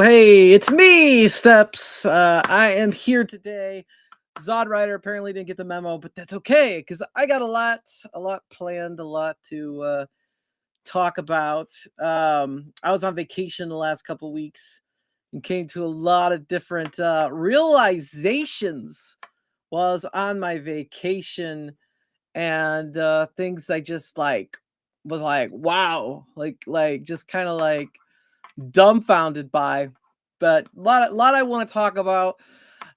Hey, it's me, Steps. I am here today. Zodwriter apparently didn't get the memo, but that's okay because I got a lot planned, a lot to talk about. I was on vacation the last couple weeks and came to a lot of different realizations while I was on my vacation, and things I just was like, wow, like just kind of like dumbfounded by. But a lot I want to talk about.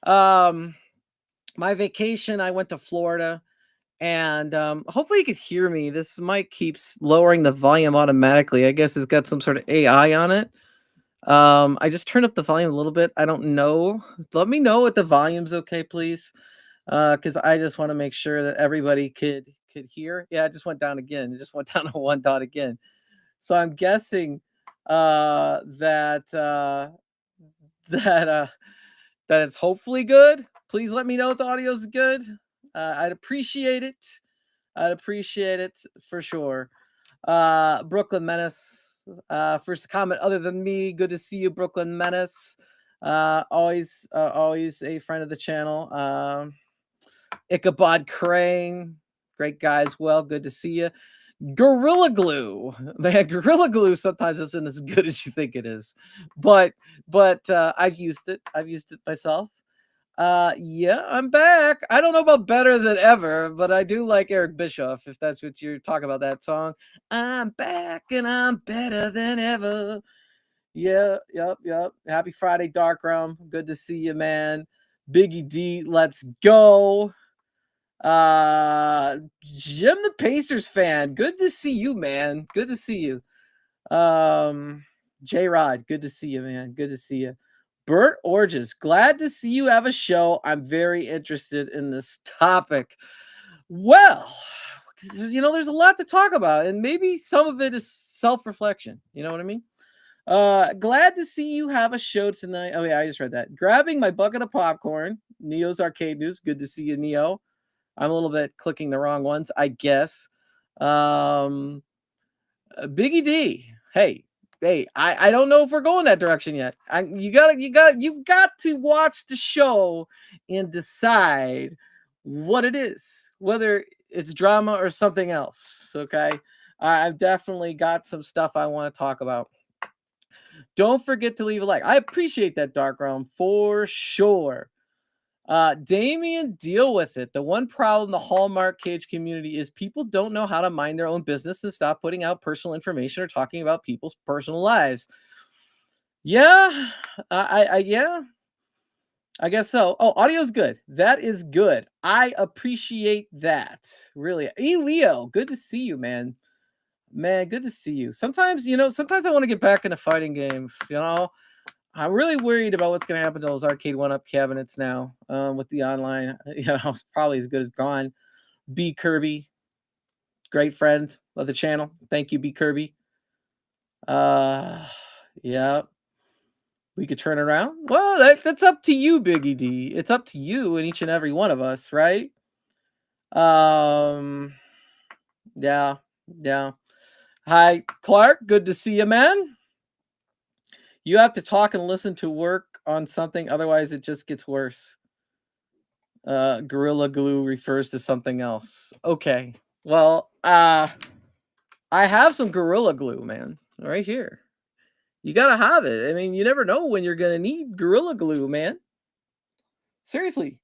Um, my vacation, I went to Florida, and hopefully you could hear me. This mic keeps lowering the volume automatically. I guess it's got some sort of AI on it. I just turned up the volume a little bit. I don't know. Let me know if the volume's okay, please. Because I just want to make sure that everybody could hear. Yeah, it just went down again. It just went down to one dot again. So I'm guessing that that uh that it's hopefully good. Please let me know if the audio is good. I'd appreciate it. I'd appreciate it for sure. Brooklyn Menace. First comment other than me. Good to see you, Brooklyn Menace. Always a friend of the channel. Ichabod Crane. Great guy as well. Good to see you. Gorilla Glue, man. Gorilla Glue sometimes isn't as good as you think it is, but I've used it. I've used it myself. Yeah, I'm back. I don't know about better than ever, but I do like Eric Bischoff. If that's what you're talking about, that song. I'm back and I'm better than ever. Yeah, yep. Happy Friday, Dark Realm. Good to see you, man. Biggie D, let's go. Jim the Pacers fan. Good to see you, man. Good to see you. J Rod, good to see you, man. Good to see you. Bert Orges, glad to see you have a show. I'm very interested in this topic. Well, there's a lot to talk about, and maybe some of it is self-reflection. You know what I mean? Glad to see you have a show tonight. Oh yeah, I just read that. Grabbing my bucket of popcorn. Neo's Arcade News. Good to see you, Neo. I'm a little bit clicking the wrong ones, I guess. Biggie D. Hey, I don't know if we're going that direction yet. You've got to watch the show and decide what it is, whether it's drama or something else. Okay. I've definitely got some stuff I want to talk about. Don't forget to leave a like. I appreciate that, Dark Realm, for sure. Damien, deal with it. The one problem the Hallmark cage community is people don't know how to mind their own business and stop putting out personal information or talking about people's personal lives. Yeah, I guess so. Oh, audio's good. That is good. I appreciate that. Really. Hey, Leo, good to see you, man. Man, good to see you. Sometimes I want to get back into fighting games, I'm really worried about what's going to happen to those arcade one-up cabinets now with the online. It's probably as good as gone. B Kirby, great friend of the channel. Thank you, B Kirby. Yeah, we could turn around. Well, that's up to you, Biggie D. It's up to you and each and every one of us, right? Yeah. Hi, Clark. Good to see you, man. You have to talk and listen to work on something, otherwise it just gets worse. Gorilla Glue refers to something else. Okay. Well, I have some Gorilla Glue, man, right here. You gotta have it. I mean, you never know when you're gonna need Gorilla Glue, man. Seriously.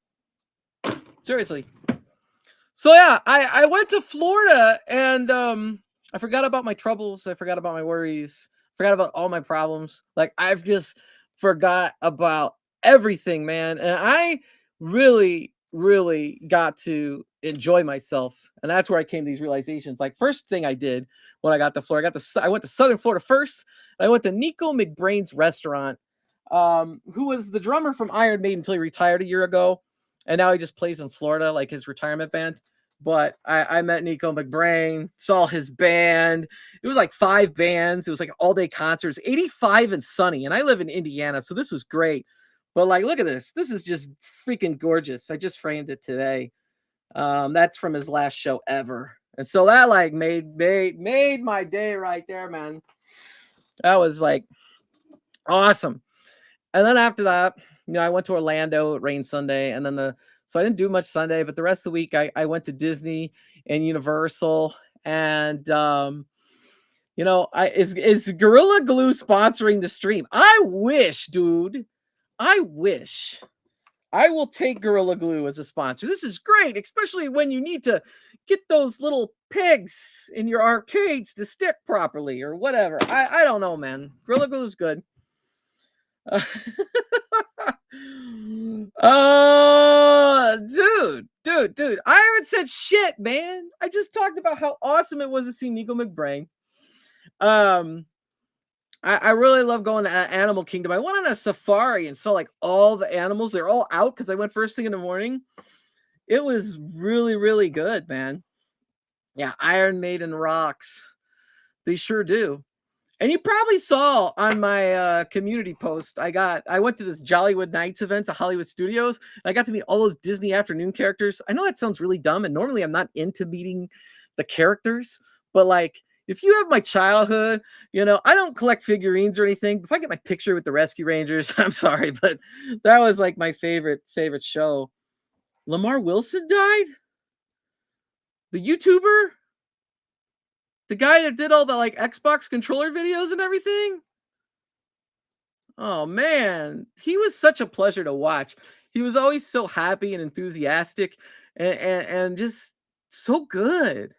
So yeah, I went to Florida, and I forgot about my troubles. I forgot about my worries. Forgot about all my problems. Like, I've just forgot about everything, man. And I really, really got to enjoy myself. And that's where I came to these realizations. Like, first thing I did when I got to Florida, I went to Southern Florida first. I went to Nico McBrain's restaurant, who was the drummer from Iron Maiden until he retired a year ago. And now he just plays in Florida, like his retirement band. But I met Nico McBrain, saw his band. It was like 5 bands. It was like an all-day concert. It was 85 and sunny, and I live in Indiana, so this was great. But like, look at this. This is just freaking gorgeous. I just framed it today. That's from his last show ever, and so that like made my day right there, man. That was like awesome. And then after that, I went to Orlando. It rained Sunday, and then so I didn't do much Sunday, but the rest of the week I went to Disney and Universal, and is Gorilla Glue sponsoring the stream? I wish, dude. I wish. I will take Gorilla Glue as a sponsor. This is great, especially when you need to get those little pigs in your arcades to stick properly or whatever. I don't know, man. Gorilla Glue is good. Uh, dude. I haven't said shit, man. I just talked about how awesome it was to see Nico McBrain. I really love going to Animal Kingdom. I went on a safari and saw like all the animals. They're all out because I went first thing in the morning. It was really, really good, man. Yeah, Iron Maiden rocks. They sure do. And you probably saw on my community post, I went to this Jollywood Nights event at Hollywood Studios, and I got to meet all those Disney afternoon characters. I know that sounds really dumb, and normally I'm not into meeting the characters, but like if you have my childhood, I don't collect figurines or anything. If I get my picture with the Rescue Rangers, I'm sorry, but that was like my favorite show. Lamar Wilson died? The YouTuber? The guy that did all the like Xbox controller videos and everything? Oh man, he was such a pleasure to watch. He was always so happy and enthusiastic and just so good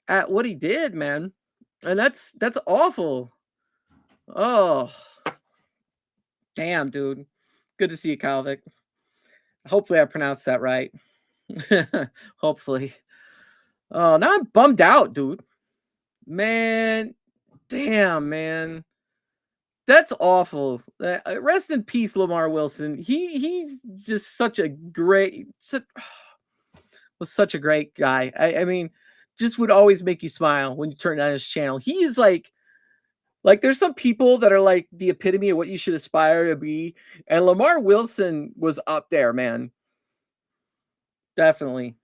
at what he did, man. And that's awful. Oh, damn, dude. Good to see you, Calvic. Hopefully I pronounced that right. Hopefully. Oh, now I'm bummed out, dude. Man, damn, man. That's awful. Rest in peace, Lamar Wilson. He's just was such a great guy. I mean, just would always make you smile when you turn on his channel. He is like there's some people that are like the epitome of what you should aspire to be, and Lamar Wilson was up there, man. Definitely.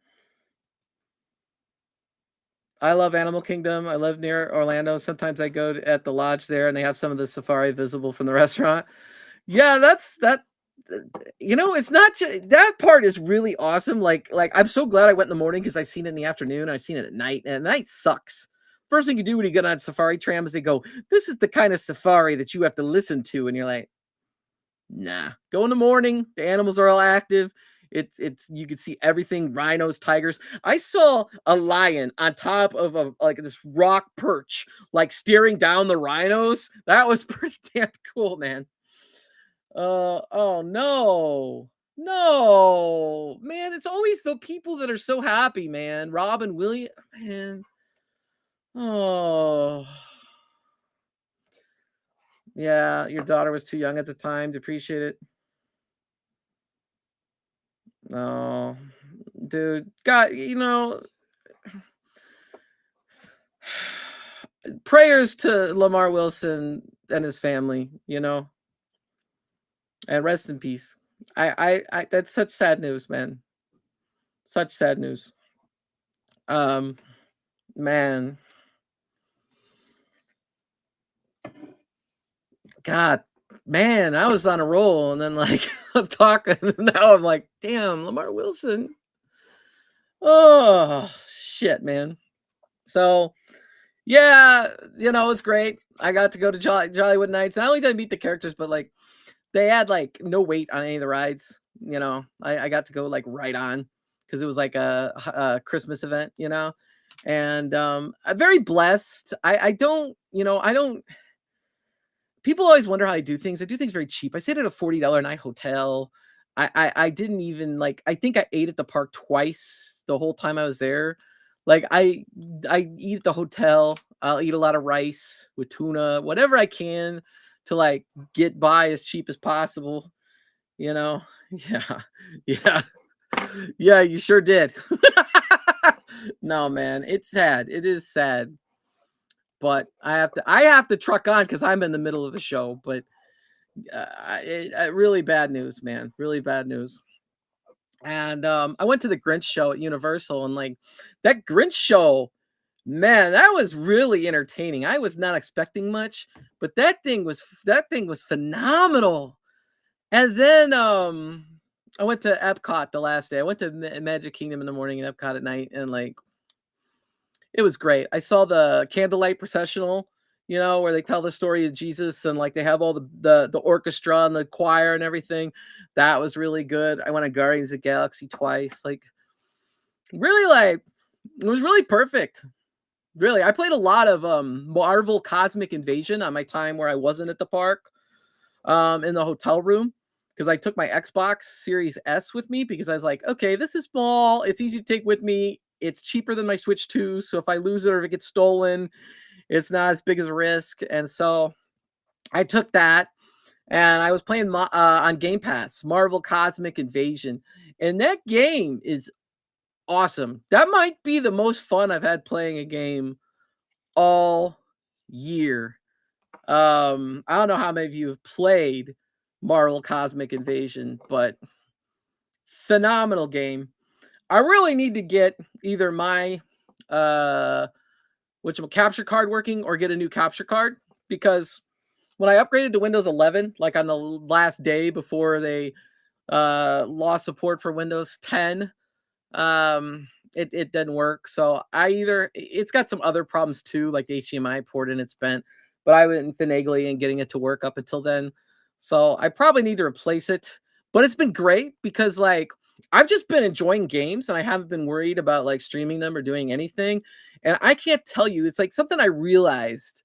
I love Animal Kingdom. I live near Orlando. Sometimes I go at the lodge there, and they have some of the safari visible from the restaurant. Yeah, that's that. It's not just that part is really awesome. Like I'm so glad I went in the morning because I've seen it in the afternoon. I've seen it at night, and at night sucks. First thing you do when you get on safari tram is they go, "This is the kind of safari that you have to listen to," and you're like, "Nah." Go in the morning. The animals are all active. It's you can see everything, rhinos, tigers. I saw a lion on top of like this rock perch, like staring down the rhinos. That was pretty damn cool, man. Oh no. No, man, it's always the people that are so happy, man. Robin Williams, man. Oh. Yeah, your daughter was too young at the time to appreciate it. No, dude. God, prayers to Lamar Wilson and his family, and rest in peace. I that's such sad news, man. Such sad news. Man. God, man, I was on a roll, and then like I was talking, and now I'm like, damn, Lamar Wilson. Oh shit, man. So yeah, it's great. I got to go to Jollywood Nights. Not only did I meet the characters, but like they had like no wait on any of the rides. I got to go like right on because it was like a Christmas event, and I'm very blessed. I don't, I don't. People always wonder how I do things. I do things very cheap. I stayed at a $40 a night hotel. I didn't even like. I think I ate at the park twice the whole time I was there. Like I eat at the hotel. I'll eat a lot of rice with tuna, whatever I can to like get by as cheap as possible. Yeah, yeah, yeah. You sure did. No, man, it's sad. It is sad. But I have to truck on because I'm in the middle of the show. But really bad news, man. Really bad news. And I went to the Grinch show at Universal, and like that Grinch show, man, that was really entertaining. I was not expecting much, but that thing was phenomenal. And then I went to Epcot the last day. I went to Magic Kingdom in the morning and Epcot at night, and like it was great. I saw the candlelight processional, you know, where they tell the story of Jesus and like they have all the orchestra and the choir and everything. That was really good. I went to Guardians of the Galaxy twice. Like really like it was really perfect. Really. I played a lot of Marvel Cosmic Invasion on my time where I wasn't at the park in the hotel room because I took my Xbox Series S with me because I was like, okay, this is small. It's easy to take with me. It's cheaper than my Switch 2. So if I lose it or if it gets stolen, it's not as big as a risk. And so I took that and I was playing on Game Pass, Marvel Cosmic Invasion. And that game is awesome. That might be the most fun I've had playing a game all year. I don't know how many of you have played Marvel Cosmic Invasion, but phenomenal game. I really need to get either my capture card working or get a new capture card because when I upgraded to Windows 11, like on the last day before they lost support for Windows 10, it didn't work. So it's got some other problems too, like the HDMI port in it's bent, but I went finagling and getting it to work up until then. So I probably need to replace it, but it's been great because like I've just been enjoying games and I haven't been worried about like streaming them or doing anything. And I can't tell you, it's like something I realized.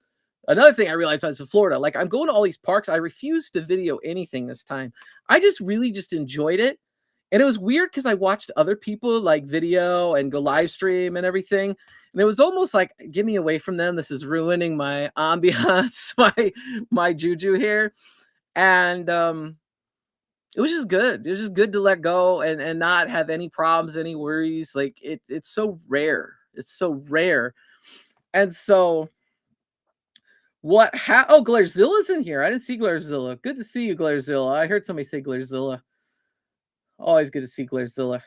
Another thing I realized I was in Florida, like I'm going to all these parks. I refused to video anything this time. I just really just enjoyed it. And it was weird because I watched other people like video and go live stream and everything. And it was almost like, get me away from them. This is ruining my ambiance, my juju here. And it was just good. It was just good to let go and not have any problems, any worries. Like it's so rare. It's so rare. And so Glairzilla's in here. I didn't see Glairzilla. Good to see you, Glairzilla. I heard somebody say Glairzilla. Always good to see Glairzilla.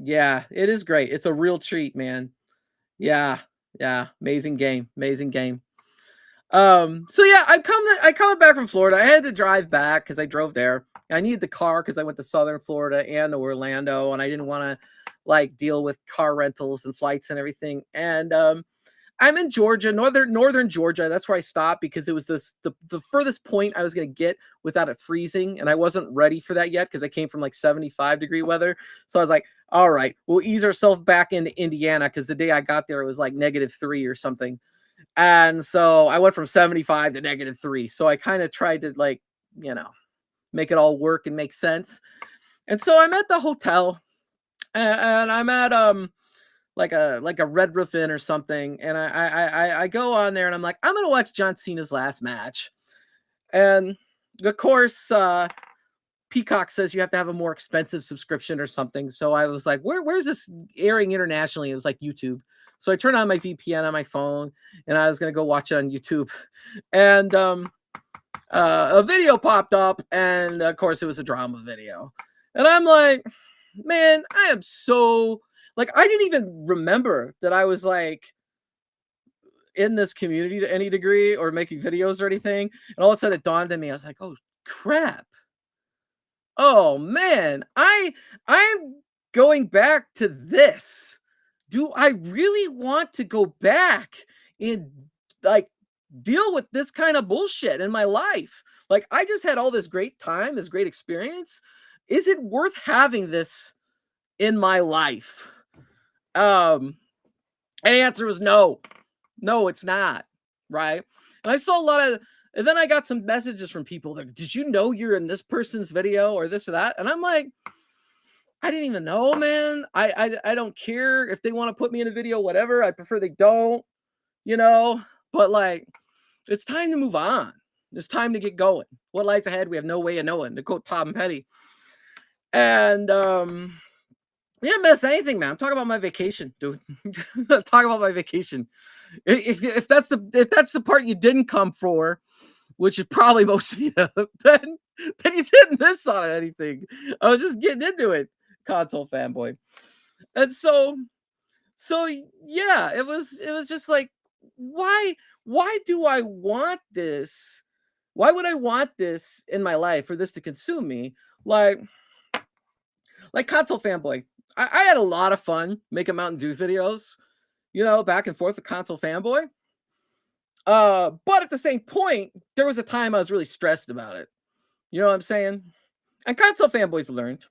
Yeah, it is great. It's a real treat, man. Yeah, amazing game. So yeah, I coming back from Florida. I had to drive back because I drove there. I needed the car because I went to Southern Florida and to Orlando, and I didn't want to like deal with car rentals and flights and everything. And I'm in Georgia, northern Georgia. That's where I stopped because it was the furthest point I was going to get without it freezing, and I wasn't ready for that yet because I came from like 75-degree weather. So I was like, all right, we'll ease ourselves back into Indiana because the day I got there it was like -3 or something, and so I went from 75 to -3. So I kind of tried to like make it all work and make sense. And so I'm at the hotel, and I'm at like a Red Roof Inn or something, and I go on there and I'm like, I'm gonna watch John Cena's last match, and of course Peacock says you have to have a more expensive subscription or something. So I was like, where's this airing internationally? It was like YouTube. So I turned on my VPN on my phone and I was gonna go watch it on YouTube, and a video popped up, and of course it was a drama video, and I'm like, man, I am so like, I didn't even remember that I was like in this community to any degree or making videos or anything. And all of a sudden it dawned on me. I was like, oh crap. Oh man, I'm going back to this. Do I really want to go back and like deal with this kind of bullshit in my life? Like I just had all this great time, this great experience. Is it worth having this in my life? And the answer was no. No, it's not. Right. And I saw a lot of, and then I got some messages from people that, did you know you're in this person's video or this or that? And I'm like, I didn't even know, man. I don't care if they want to put me in a video, whatever. I prefer they don't, but like, it's time to move on. It's time to get going. What lies ahead? We have no way of knowing, to quote Tom Petty. And, yeah, miss anything, man. I'm talking about my vacation, dude. I'm talking about my vacation. If that's the part you didn't come for, which is probably most of you, then you didn't miss on anything. I was just getting into it, console fanboy. And so yeah, it was just like, why why do I want this? Why would I want this in my life for this to consume me? Like console fanboy. I had a lot of fun making Mountain Dew videos, back and forth with console fanboy. But at the same point, there was a time I was really stressed about it. You know what I'm saying? And console fanboys learned,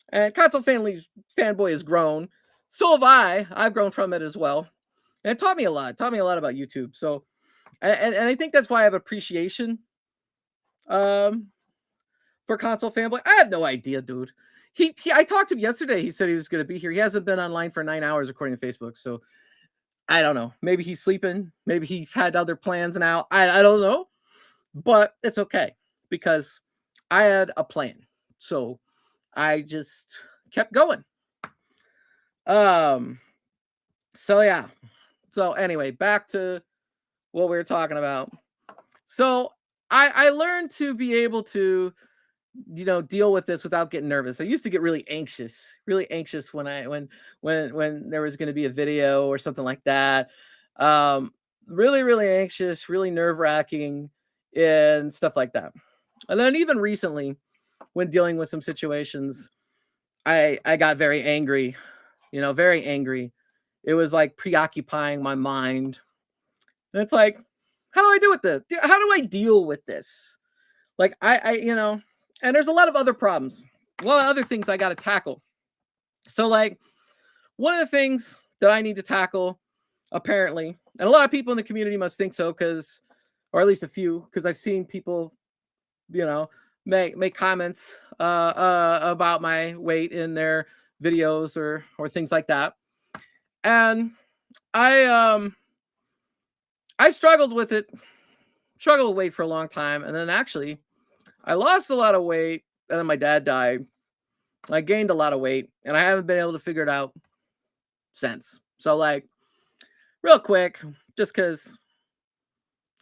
and console fanboy has grown. So have I. I've grown from it as well, and it taught me a lot. It taught me a lot about YouTube. So, and I think that's why I have appreciation um for console fanboy. I have no idea, dude. I talked to him yesterday. He said he was going to be here. He hasn't been online for 9 hours according to Facebook. So I don't know. Maybe he's sleeping. Maybe he had other plans now. I don't know. But it's okay because I had a plan. So I just kept going. Um so yeah. So anyway, back to what we were talking about. So I learned to be able to deal with this without getting nervous. I used to get really anxious when when there was going to be a video or something like that. Um, really anxious, really nerve wracking, and stuff like that. And then even recently, when dealing with some situations, I got very angry. Very angry. It was like preoccupying my mind, and it's like, how do I do with this? How do I deal with this? Like and there's a lot of other problems, a lot of other things I got to tackle. So like one of the things that I need to tackle, apparently, and a lot of people in the community must think so, or at least a few, because I've seen people, you know, make comments about my weight in their videos or things like that, and I I struggled with weight for a long time, and then actually I lost a lot of weight, and then my dad died. I gained a lot of weight, and I haven't been able to figure it out since. So, like, real quick, just because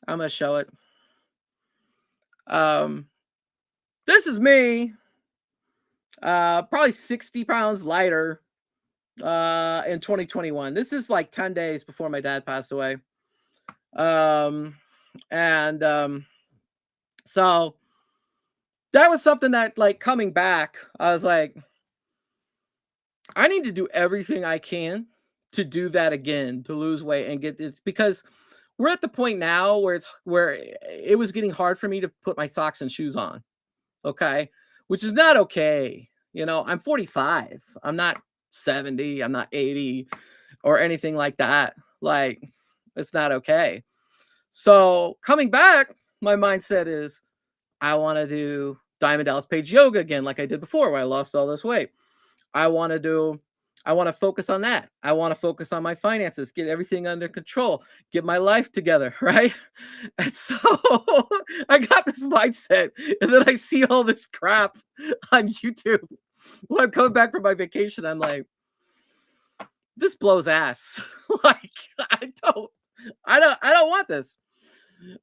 I'm gonna show it. Um, this is me, probably 60 pounds lighter, in 2021. This is like 10 days before my dad passed away. Um, and so that was something that, like, coming back, I was like, I need to do everything I can to do that again, to lose weight and get it's because we're at the point now where it was getting hard for me to put my socks and shoes on. Okay. Which is not okay. I'm 45. I'm not 70. I'm not 80 or anything like that. Like, it's not okay. So coming back, my mindset is I want to do Diamond Dallas Page yoga again, like I did before, where I lost all this weight. I want to do I want to focus on that. I want to focus on my finances, get everything under control, get my life together, right? And so I got this mindset, and then I see all this crap on YouTube. When I'm coming back from my vacation, I'm like, this blows ass. Like, I don't want this.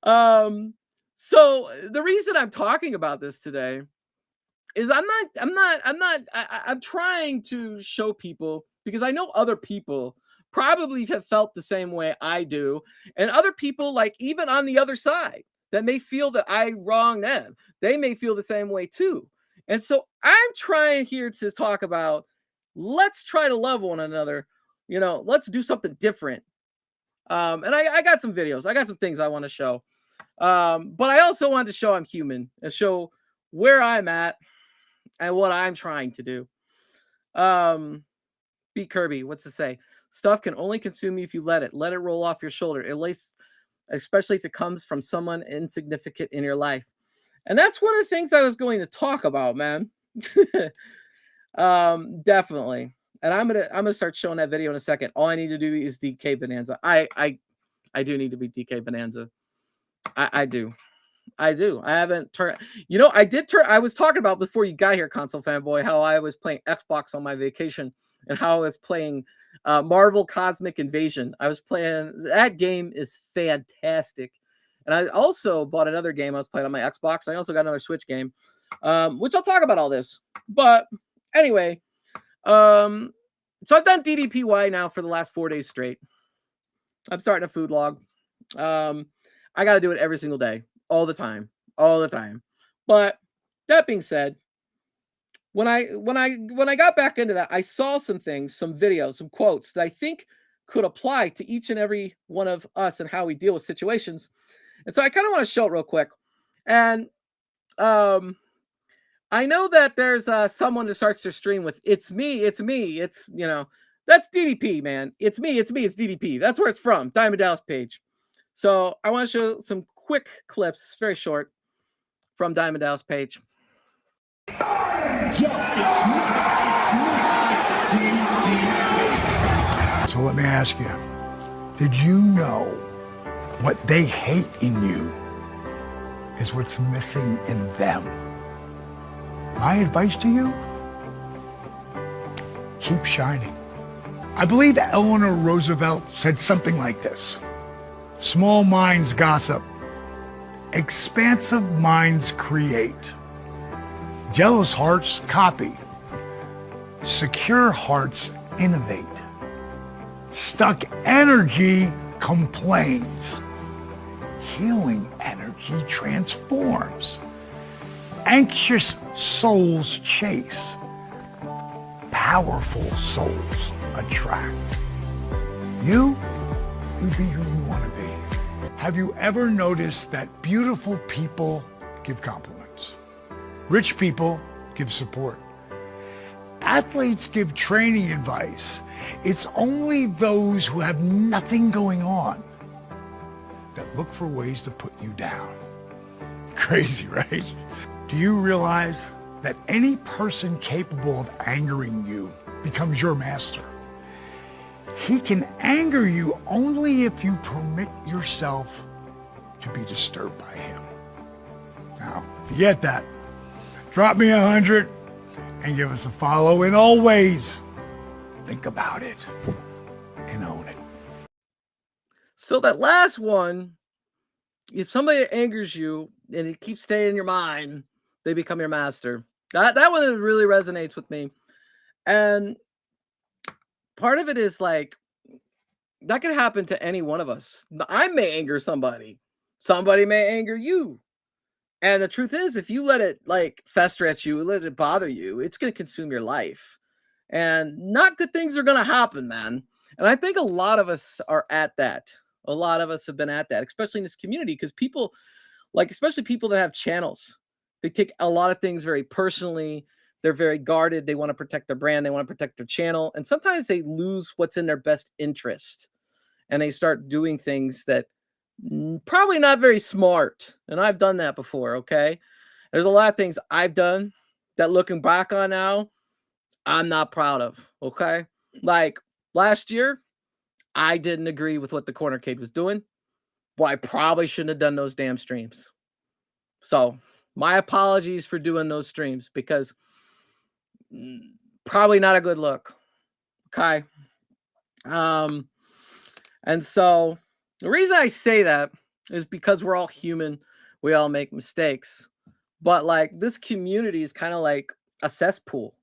Um so the reason I'm talking about this today is I'm trying to show people, because I know other people probably have felt the same way I do, and other people, like, even on the other side, that may feel that I wrong them. They may feel the same way too. And so I'm trying here to talk about, let's try to love one another. Let's do something different. And I got some videos. I got some things I want to show. But I also wanted to show I'm human and show where I'm at and what I'm trying to do. B. Kirby, what's to say? Stuff can only consume you if you let it. Let it roll off your shoulder. At least, especially if it comes from someone insignificant in your life. And that's one of the things I was going to talk about, man. Definitely. And I'm gonna start showing that video in a second. All I need to do is DK Bonanza. I do need to be DK Bonanza. I do. I do. I haven't turned. I did turn. I was talking about before you got here, console fanboy, how I was playing Xbox on my vacation and how I was playing Marvel Cosmic Invasion. I was playing that game is fantastic, and I also bought another game I was playing on my Xbox. I also got another Switch game, which I'll talk about all this. But anyway, so I've done DDPY now for the last 4 days straight. I'm starting a food log. Um, I got to do it every single day, all the time, all the time. But that being said, when I got back into that, I saw some things, some videos, some quotes that I think could apply to each and every one of us and how we deal with situations. And so I kind of want to show it real quick. And um I know that there's someone that starts their stream with it's me, that's DDP, man. It's me, it's DDP. That's where it's from, Diamond Dallas page. So I want to show some quick clips, very short, from Diamond Dallas page. So let me ask you, did you know what they hate in you is what's missing in them? My advice to you, keep shining. I believe Eleanor Roosevelt said something like this: small minds gossip, expansive minds create, jealous hearts copy, secure hearts innovate, stuck energy complains, healing energy transforms, anxious souls chase, powerful souls attract. You be who you want to be. Have you ever noticed that beautiful people give compliments? Rich people give support. Athletes give training advice. It's only those who have nothing going on that look for ways to put you down. Crazy, right? Do you realize that any person capable of angering you becomes your master? He can anger you only if you permit yourself to be disturbed by him. Now, if you get that, drop me 100 and give us a follow. And always think about it and own it. So that last one, if somebody angers you and it keeps staying in your mind, they become your master. That one really resonates with me. And part of it is like that could happen to any one of us. I may anger somebody. Somebody may anger you. And the truth is, if you let it like fester at you, let it bother you, it's going to consume your life. And not good things are going to happen, man. And I think a lot of us are at that. A lot of us have been at that, especially in this community, because people, like, especially people that have channels, they take a lot of things very personally. They're very guarded. They want to protect their brand. They want to protect their channel. And sometimes they lose what's in their best interest and they start doing things that probably not very smart. And I've done that before. Okay. There's a lot of things I've done that looking back on now, I'm not proud of. Okay. Like last year, I didn't agree with what the Cornercade was doing. Well, I probably shouldn't have done those damn streams. So my apologies for doing those streams because probably not a good look. Okay. And so the reason I say that is because we're all human. We all make mistakes. But like this community is kind of like a cesspool.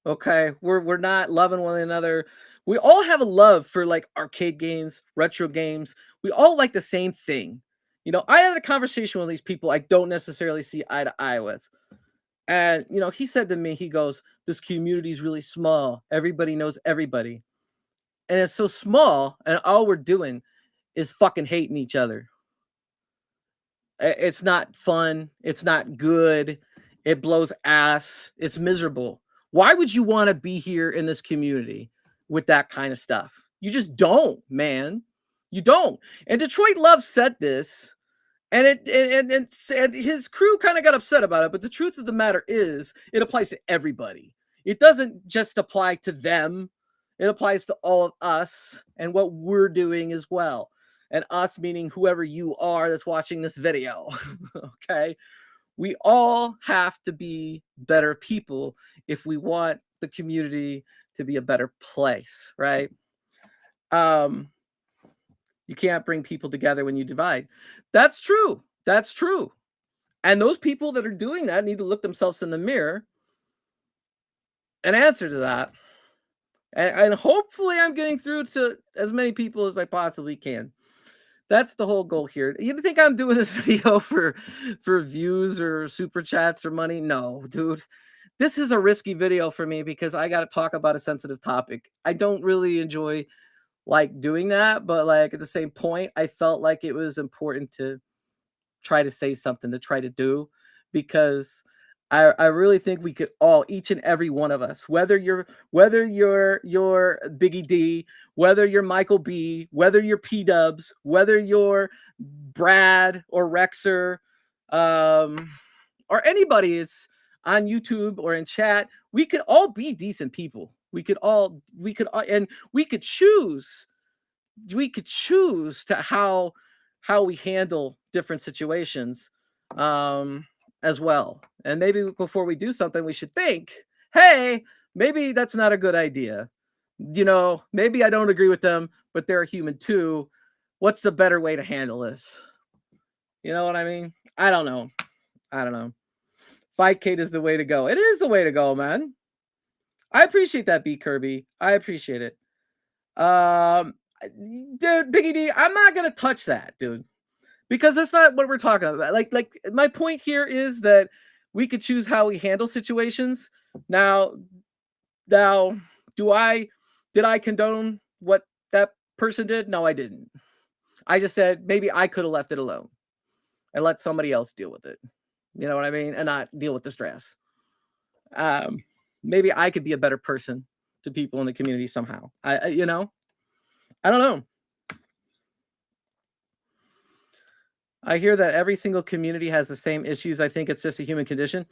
Okay. We're not loving one another. We all have a love for like arcade games, retro games. We all like the same thing. You know, I had a conversation with these people I don't necessarily see eye to eye with. And, you know, he said to me, he goes, this community is really small. Everybody knows everybody. And it's so small, and all we're doing is fucking hating each other. It's not fun. It's not good. It blows ass. It's miserable. Why would you want to be here in this community with that kind of stuff? You just don't, man. You don't. And Detroit Love said this, and and his crew kind of got upset about it. But the truth of the matter is, it applies to everybody. It doesn't just apply to them. It applies to all of us and what we're doing as well. And us meaning whoever you are that's watching this video. Okay. We all have to be better people if we want the community to be a better place, right? You can't bring people together when you divide. That's true. That's true. And those people that are doing that need to look themselves in the mirror and answer to that. And hopefully I'm getting through to as many people as I possibly can. That's the whole goal here. You think I'm doing this video for views or super chats or money? No, dude. This is a risky video for me because I got to talk about a sensitive topic. I don't really enjoy like doing that, but like at the same point, I felt like it was important to try to say something, to try to do, because I really think we could all, each and every one of us, whether you're Biggie D, whether you're Michael B, whether you're P Dubs, whether you're Brad or Rexer, or anybody it's on YouTube or in chat, we could all be decent people. And we could choose to how we handle different situations as well. And maybe before we do something, we should think, hey, maybe that's not a good idea. You know, maybe I don't agree with them, but they're a human too. What's the better way to handle this? You know what I mean? I don't know. Fight Kate is the way to go. It is the way to go, man. I appreciate that, B Kirby. I appreciate it. Dude, Biggie D, I'm not gonna touch that, dude, because that's not what we're talking about. Like my point here is that we could choose how we handle situations. Now, did I condone what that person did? No, I didn't. I just said maybe I could have left it alone and let somebody else deal with it. You know what I mean? And not deal with the stress. Maybe I could be a better person to people in the community somehow. I don't know. I hear that every single community has the same issues. I think it's just a human condition.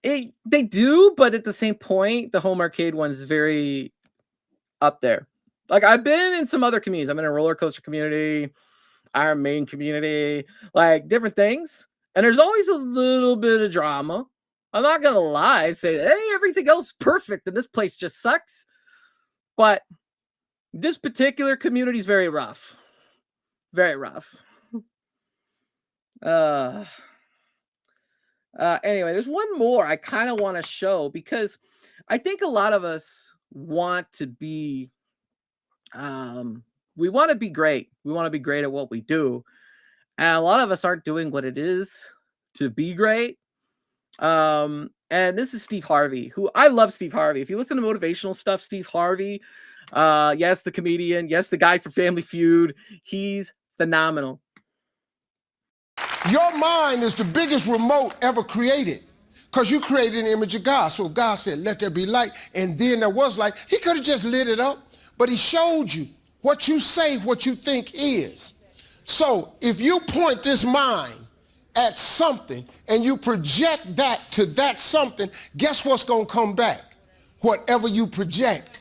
They do, but at the same point, the home arcade one's very up there. Like I've been in some other communities. I'm in a roller coaster community, our main community, like different things. And there's always a little bit of drama. I'm not gonna lie, say, hey, everything else is perfect and this place just sucks. But this particular community is very rough. Very rough. Anyway, there's one more I kind of want to show because I think a lot of us want to be we want to be great. We want to be great at what we do. And a lot of us aren't doing what it is to be great. And this is Steve Harvey, who I love Steve Harvey. If you listen to motivational stuff, Steve Harvey, yes, the comedian, yes, the guy for Family Feud, he's phenomenal. Your mind is the biggest remote ever created because you created an image of God. So God said, let there be light. And then there was light. He could have just lit it up, but he showed you what you say, what you think is. So if you point this mind at something and you project that to that something, guess what's going to come back? Whatever you project.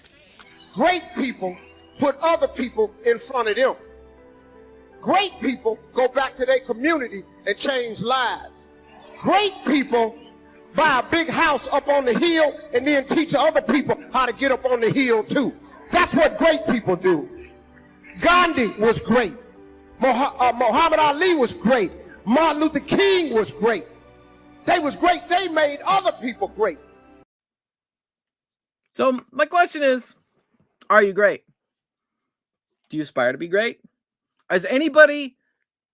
Great people put other people in front of them. Great people go back to their community and change lives. Great people buy a big house up on the hill and then teach other people how to get up on the hill too. That's what great people do. Gandhi was great. Muhammad Ali was great. Martin Luther King was great. They was great. They made other people great. So my question is, are you great? Do you aspire to be great? Is anybody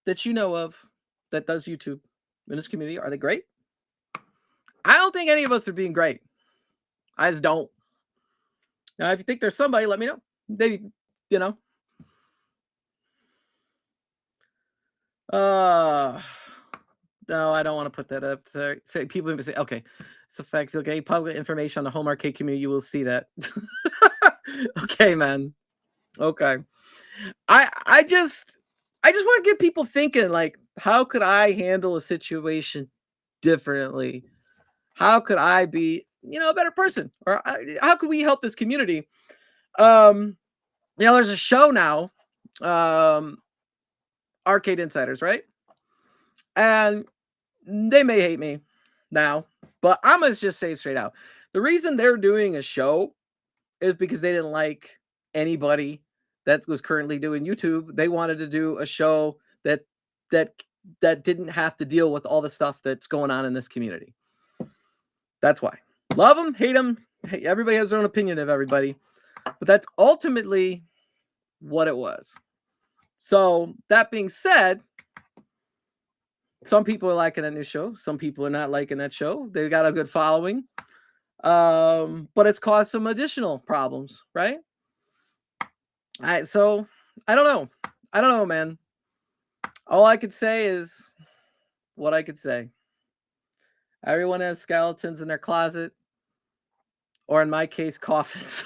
that you know of that does YouTube in this community, are they great? I don't think any of us are being great. I just don't. Now, if you think there's somebody, let me know. Maybe, no, I don't want to put that up. So people say, okay, it's a fact. Okay, public information on the home arcade community, you will see that. Okay, man. Okay. I just want to get people thinking, like, how could I handle a situation differently? How could I be, a better person? Or how could we help this community? There's a show now, Arcade Insiders, right? And they may hate me now, but I'm going to just say it straight out. The reason they're doing a show is because they didn't like anybody that was currently doing YouTube. They wanted to do a show that didn't have to deal with all the stuff that's going on in this community. That's why. Love them, hate them. Hey, everybody has their own opinion of everybody, but that's ultimately what it was. So that being said, some people are liking that new show. Some people are not liking that show. They got a good following. But it's caused some additional problems, right? So I don't know. I don't know, man. All I could say is what I could say. Everyone has skeletons in their closet, or in my case, coffins.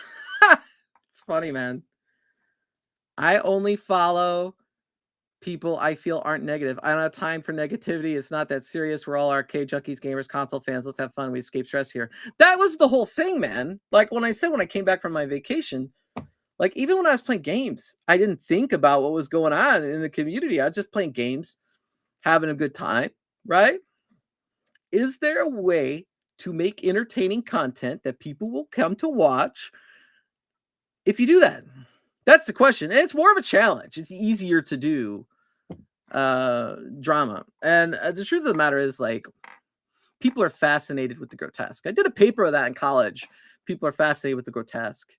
It's funny, man. I only follow people I feel aren't negative. I don't have time for negativity. It's not that serious. We're all arcade junkies, gamers, console fans. Let's have fun. We escape stress here. That was the whole thing, man. Like when I came back from my vacation, like even when I was playing games, I didn't think about what was going on in the community. I was just playing games, having a good time, right? Is there a way to make entertaining content that people will come to watch if you do that? That's the question. And it's more of a challenge. It's easier to do drama. And the truth of the matter is, like, people are fascinated with the grotesque. I did a paper of that in college. People are fascinated with the grotesque.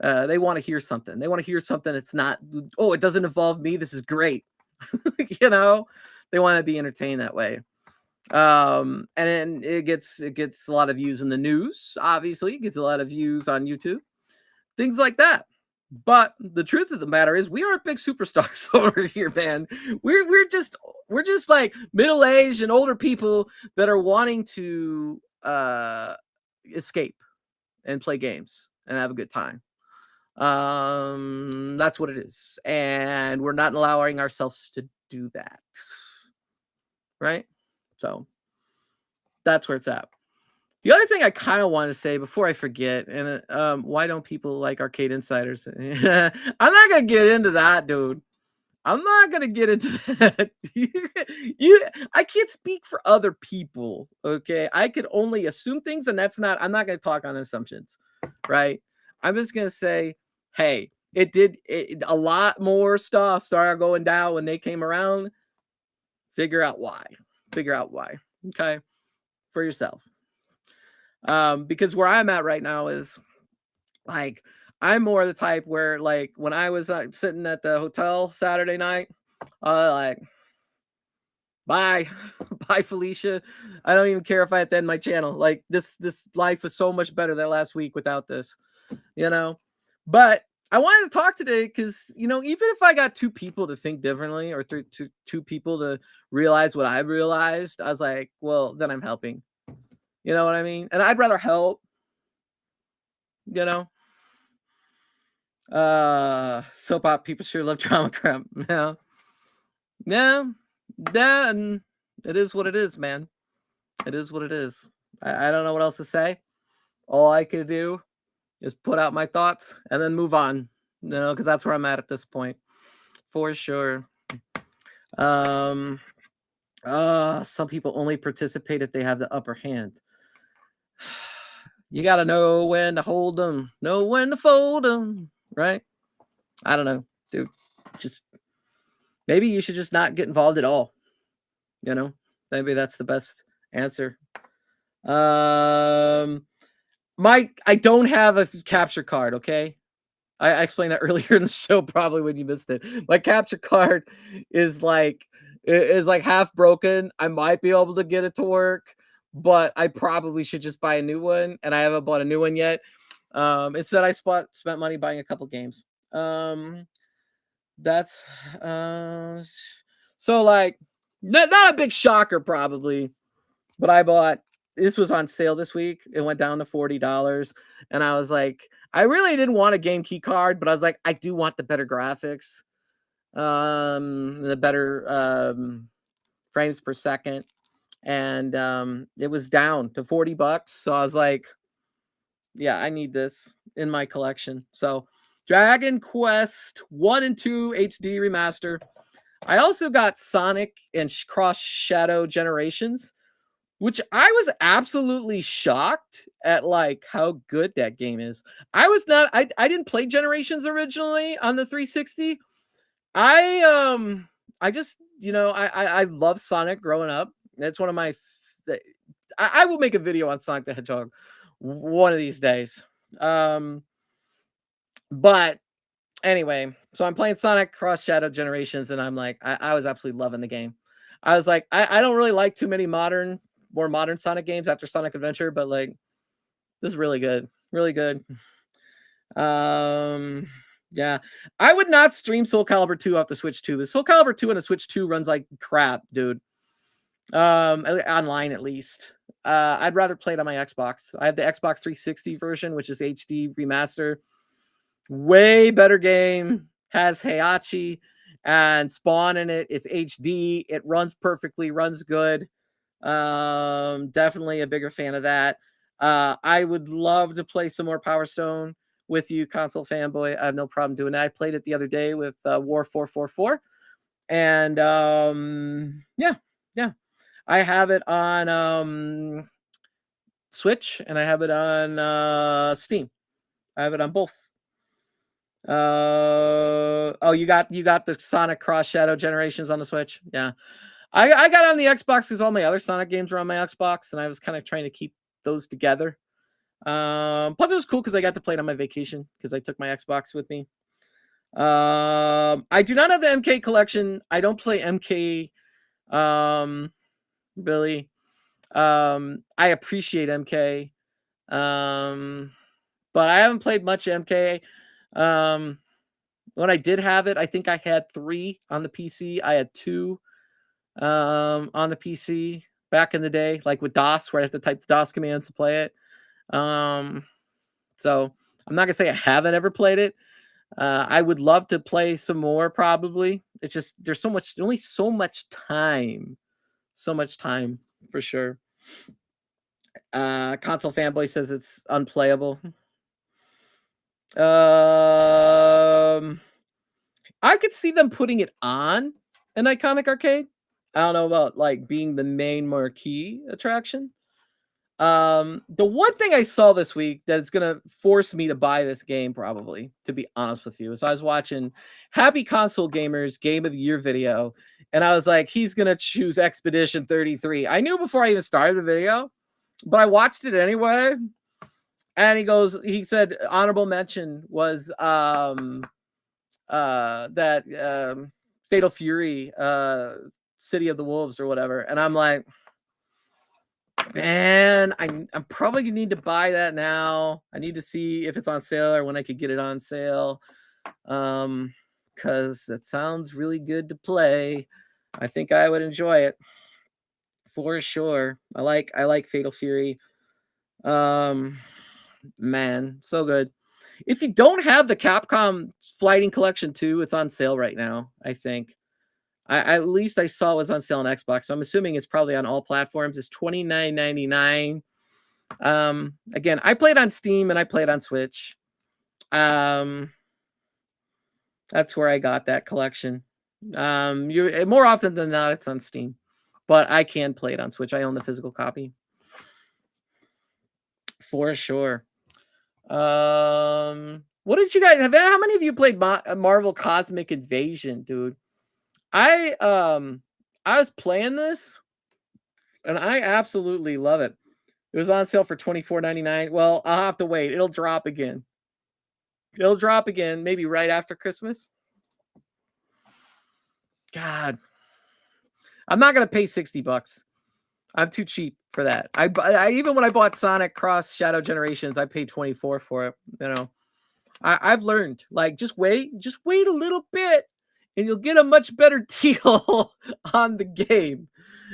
They want to hear something. They want to hear something that's not, oh, it doesn't involve me. This is great. You know, they want to be entertained that way. And then it gets a lot of views in the news. Obviously, it gets a lot of views on YouTube, things like that. But the truth of the matter is, we aren't big superstars over here, man. We're just like middle-aged and older people that are wanting to escape and play games and have a good time. That's what it is, and we're not allowing ourselves to do that, right? So that's where it's at. The other thing I kind of want to say before I forget, and why don't people like Arcade Insiders? I'm not gonna get into that, dude. I'm not gonna get into that. I can't speak for other people. Okay, I could only assume things, and I'm not gonna talk on assumptions, right? I'm just gonna say, hey, a lot more stuff started going down when they came around. Figure out why. Okay, for yourself. Because where I'm at right now is like I'm more the type where, like, when I was sitting at the hotel Saturday night, like, bye, bye, Felicia. I don't even care if I have to end my channel. Like this life was so much better that last week without this, you know. But I wanted to talk today because, you know, even if I got two people to think differently, or two people to realize what I realized, I was like, well, then I'm helping. You know what I mean? And I'd rather help, you know. Soap opera people sure love drama crap. Yeah. And it is what it is, man. It is what it is. I don't know what else to say. All I could do is put out my thoughts and then move on, you know, because that's where I'm at this point, for sure. Some people only participate if they have the upper hand. You got to know when to hold them, know when to fold them, right? I don't know, dude. Just maybe you should just not get involved at all. You know, maybe that's the best answer. I don't have a capture card. Okay, I explained that earlier in the show, probably when you missed it. My capture card is like half broken. I might be able to get it to work, but I probably should just buy a new one, and I haven't bought a new one yet. Instead, I spent money buying a couple games. That's so like not a big shocker probably, but I bought, this was on sale this week. It went down to $40, and I was like, I really didn't want a game key card, but I was like, I do want the better graphics, the better frames per second, and it was down to $40. So I was like, yeah, I need this in my collection. So Dragon Quest 1 and 2 HD remaster. I also got Sonic and Cross Shadow Generations, which I was absolutely shocked at, like, how good that game is. I didn't play Generations originally on the 360. I just, you know, I love Sonic growing up. That's one of my I will make a video on Sonic the Hedgehog one of these days. But Anyway, so I'm playing Sonic Cross Shadow Generations, and I'm like, I was absolutely loving the game. I was like, I don't really like too many more modern Sonic games after Sonic Adventure, but like, this is really good. Really good. Yeah. I would not stream Soul Calibur 2 off the Switch 2. The Soul Calibur 2 on the Switch 2 runs like crap, dude. Online at least. I'd rather play it on my Xbox. I have the Xbox 360 version, which is HD remaster. Way better game. Has Heihachi and Spawn in it. It's HD. It runs perfectly, runs good. Definitely a bigger fan of that. I would love to play some more Power Stone with you, console fanboy. I have no problem doing that. I played it the other day with War 444. And yeah. I have it on Switch and I have it on Steam. I have it on both. Oh, you got the Sonic Cross Shadow Generations on the Switch. Yeah, I got it on the Xbox because all my other Sonic games are on my Xbox, and I was kind of trying to keep those together. Plus, it was cool because I got to play it on my vacation because I took my Xbox with me. I do not have the MK collection. I don't play MK. Really. I appreciate MK. But I haven't played much MK. When I did have it, I think I had 3 on the PC. I had 2 on the PC back in the day, like with DOS, where I have to type the DOS commands to play it. So I'm not gonna say I haven't ever played it. I would love to play some more, probably. It's just there's only so much time. So much time for sure. Console fanboy says it's unplayable. I could see them putting it on an iconic arcade. I don't know about like being the main marquee attraction. The one thing I saw this week that's gonna force me to buy this game, probably, to be honest with you, is I was watching Happy Console Gamers Game of the Year video, and I was like, he's gonna choose Expedition 33. I knew before I even started the video, but I watched it anyway. And he said honorable mention was that Fatal Fury, City of the Wolves or whatever. And I'm like, man, I'm probably gonna need to buy that now. I need to see if it's on sale or when I could get it on sale. Because it sounds really good to play. I think I would enjoy it for sure. I like Fatal Fury. Man, so good. If you don't have the Capcom Flighting Collection 2, it's on sale right now, I think. At least I saw it was on sale on Xbox, so I'm assuming it's probably on all platforms. It's $29.99. Again, I played on Steam and I played on Switch. That's where I got that collection. You more often than not, it's on Steam, but I can play it on Switch. I own the physical copy for sure. What did you guys have? How many of you played Marvel Cosmic Invasion, dude? I was playing this and I absolutely love it. It was on sale for $24.99. Well, I'll have to wait. It'll drop again. It'll drop again, maybe right after Christmas. God, I'm not gonna pay $60. I'm too cheap for that. I even when I bought Sonic Cross Shadow Generations, I paid $24 for it. You know, I've learned, like, just wait a little bit, and you'll get a much better deal on the game.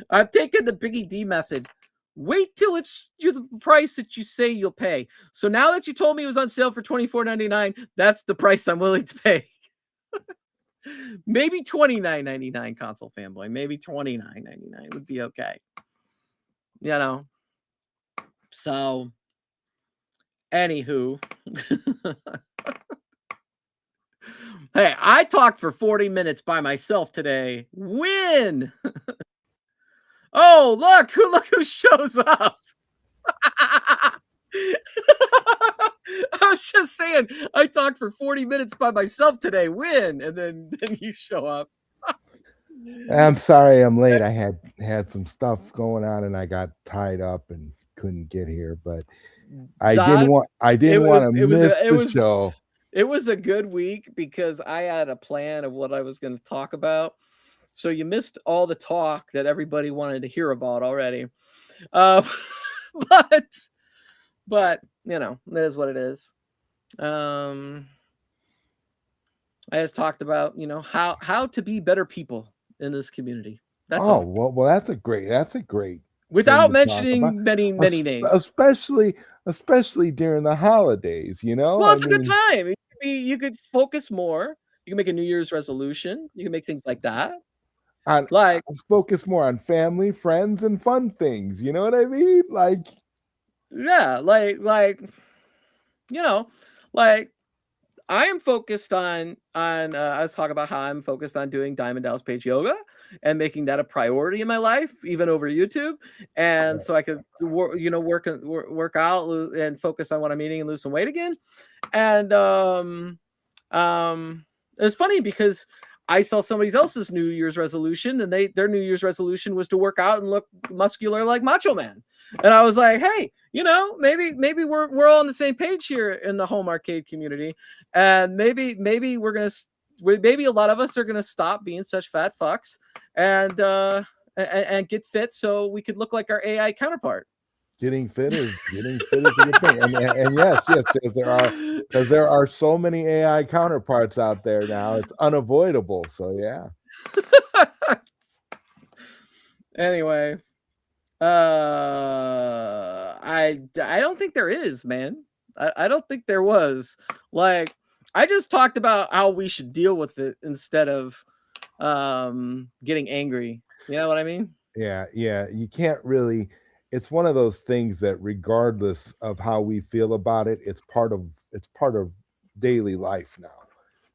I've taken the Biggie D method. Wait till it's the price that you say you'll pay. So now that you told me it was on sale for $24.99, that's the price I'm willing to pay. Maybe $29.99, console fanboy. Maybe $29.99 would be okay. You know. So, anywho. Hey, I talked for 40 minutes by myself today. Win! Oh, look who shows up. I was just saying, I talked for 40 minutes by myself today. Win! And then you show up. I'm sorry I'm late. I had some stuff going on and I got tied up and couldn't get here, but I didn't want to miss the show. It was a good week because I had a plan of what I was going to talk about. So you missed all the talk that everybody wanted to hear about already. Uh, but you know, it is what it is. Um, I just talked about, you know, how to be better people in this community. That's Oh, all. well, that's a great thing Without to talk about, mentioning many names. especially during the holidays, you know? Well, I it's a good mean, time. You could focus more. You can make a New Year's resolution. You can make things like that. on Like, focus more on family, friends, and fun things, you know what I mean? Like, yeah, you know, like I am focused on I was talking about how I'm focused on doing Diamond Dallas Page yoga and making that a priority in my life, even over YouTube. And so I could you know, work out and focus on what I'm eating and lose some weight again. And it was funny because I saw somebody else's New Year's resolution, and their New Year's resolution was to work out and look muscular like Macho Man. And I was like, hey, you know, maybe we're all on the same page here in the home arcade community, and maybe maybe a lot of us are gonna stop being such fat fucks and and get fit so we could look like our AI counterpart. getting fit is a good thing. And yes, because there are so many AI counterparts out there now, it's unavoidable. So yeah. Anyway, I don't think there is, man. I don't think there was. Like, I just talked about how we should deal with it instead of getting angry. You know what I mean? Yeah, yeah, you can't really, it's one of those things that regardless of how we feel about it, it's part of daily life now.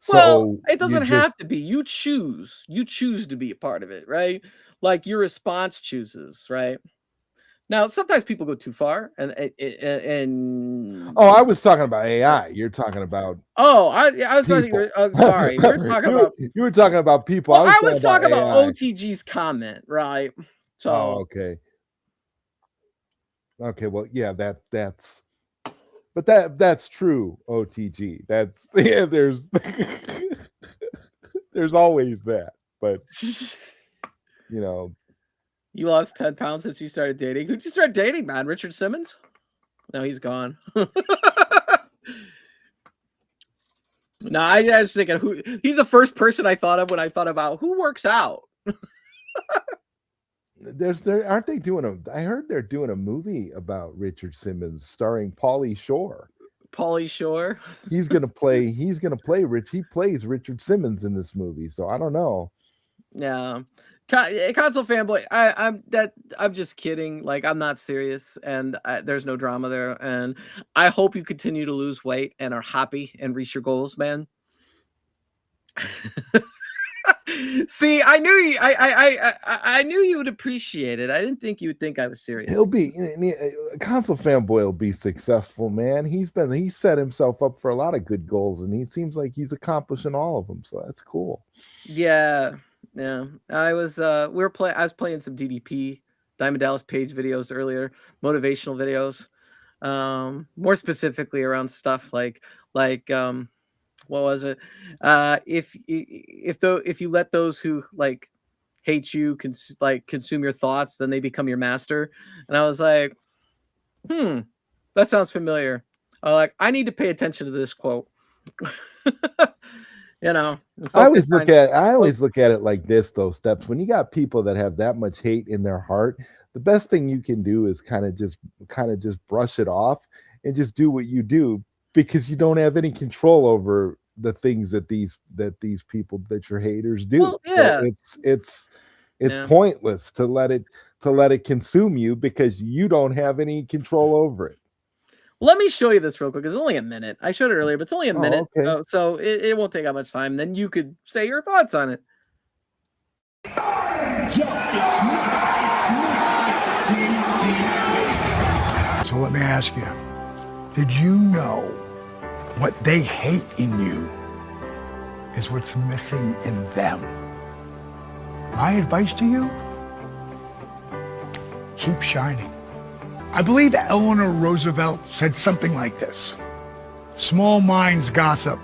Well, So it you doesn't just have to be. You choose. You choose to be a part of it, right? Like your response chooses, right? Now, sometimes people go too far, Oh, and I was talking about AI. You're talking about oh, I was talking. people. Oh, sorry, we're talking about. You were talking about people. Well, I was I talking was about talking about AI. OTG's comment, right? Oh, So okay. Okay, well, yeah, but that's true, OTG. That's yeah, there's always that. But you know, you lost 10 pounds since you started dating. Who'd you start dating, man? Richard Simmons? No, he's gone. No, I was thinking who he's the first person I thought of when I thought about who works out. there aren't they doing I heard they're doing a movie about Richard Simmons starring Pauly Shore. Pauly Shore. He's gonna play he plays Richard Simmons in this movie, so I don't know. Yeah. Console fanboy. I'm just kidding. Like, I'm not serious, and there's no drama there. And I hope you continue to lose weight and are happy and reach your goals, man. See, I knew you. I knew you would appreciate it. I didn't think you would think I was serious. He'll be console fanboy will be successful, man. He set himself up for a lot of good goals, and he seems like he's accomplishing all of them. So that's cool. Yeah, yeah. I was I was playing some DDP, Diamond Dallas Page videos earlier, motivational videos. More specifically around stuff like what was it? If you let those who like hate you consume your thoughts, then they become your master. And I was like, that sounds familiar. I need to pay attention to this quote. You know, I always look at it like this, though, Steps. When you got people that have that much hate in their heart, the best thing you can do is kind of just brush it off and just do what you do, because you don't have any control over the things that these people that your haters do. Well, yeah. So it's pointless to let it consume you, because you don't have any control over it. Let me show you this real quick. It's only a minute. I showed it earlier, but it's only a minute. Okay. So it won't take that much time. Then you could say your thoughts on it. So let me ask you, did you know what they hate in you is what's missing in them? My advice to you, keep shining. I believe Eleanor Roosevelt said something like this: small minds gossip,